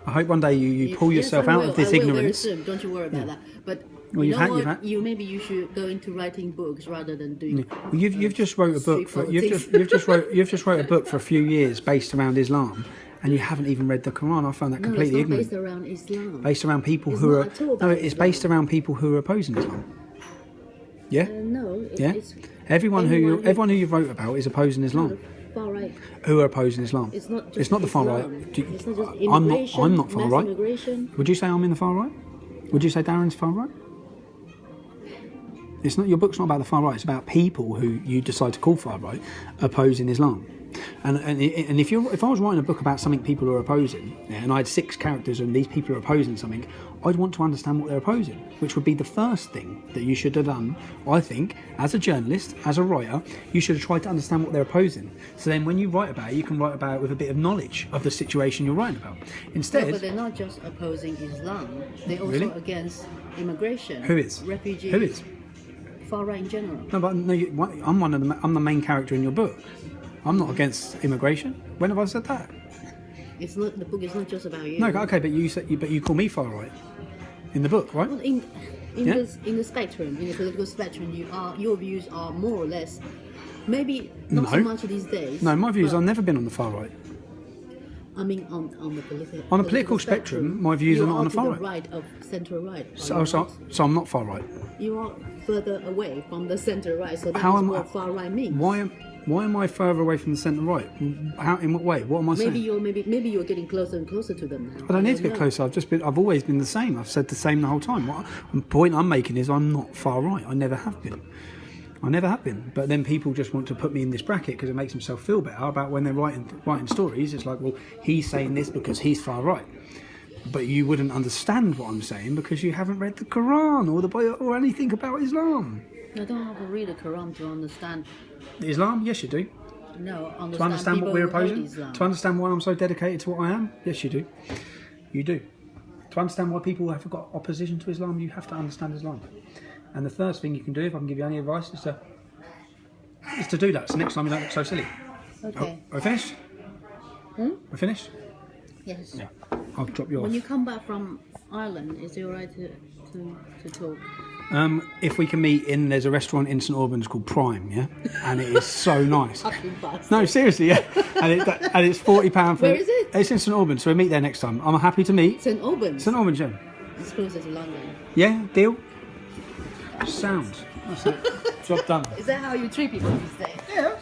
I hope one day you pull yourself out of this ignorance. Very soon. Don't you worry about that. But well, you know what? Maybe you should go into writing books rather than doing. Well, you've just wrote a book for you've just wrote a book for a few years based around Islam. And you haven't even read the Quran. I found that completely ignorant. Based around Islam. Based around people who are it's based around people who are opposing Islam. Yeah. No. Everyone who you wrote about is opposing Islam. Far right. Who are opposing Islam? It's not the far right. It's not just immigration. I'm not far right. Immigration. Would you say I'm in the far right? Would you say Darren's far right? It's not. Your book's not about the far right. It's about people who you decide to call far right opposing Islam. And if I was writing a book about something people are opposing, and I had 6 characters and these people are opposing something, I'd want to understand what they're opposing, which would be the first thing that you should have done. I think, as a journalist, as a writer, you should have tried to understand what they're opposing. So then when you write about it, you can write about it with a bit of knowledge of the situation you're writing about. Instead... No, but they're not just opposing Islam, they're also against immigration. Who is? Refugees. Who is? Far right in general. No, but no, I'm the main character in your book. I'm not against immigration. When have I said that? It's not. The book is not just about you. No, okay, but you call me far right in the book, right? Well, in the spectrum, in the political spectrum, your views are more or less, maybe not so much these days. No, my views. I've never been on the far right. I mean, on the political. On a political spectrum, my views are not on the far right of centre right. So I'm not far right. You are further away from the centre right. So that's what far right means. Why am I further away from the centre right? How? In what way? What am I saying? Maybe you're getting closer and closer to them now. I don't need to get closer. I've always been the same. I've said the same the whole time. The point I'm making is I'm not far right. I never have been. But then people just want to put me in this bracket because it makes themselves feel better about when they're writing stories. It's like, well, he's saying this because he's far right. But you wouldn't understand what I'm saying because you haven't read the Quran or the Bible or anything about Islam. I don't have to read the Quran to understand Islam. Yes, you do. No, to understand what we're opposing. To understand why I'm so dedicated to what I am. Yes, you do. You do. To understand why people have got opposition to Islam, you have to understand Islam. And the first thing you can do, if I can give you any advice, is to do that. So next time you don't look so silly. Okay. Are we finished? We're finished? Yes. Yeah. I'll drop you off. When you come back from Ireland, is it alright to talk? If we can meet there's a restaurant in St Albans called Prime, yeah, and it is so nice. No, seriously, yeah, and it's £40 for. Where is it? It's in St Albans, so we meet there next time. I'm happy to meet. St Albans. St Albans, yeah. It's closer to London. Yeah, deal. Sound. That's it. Job done. Is that how you treat people these days? Yeah.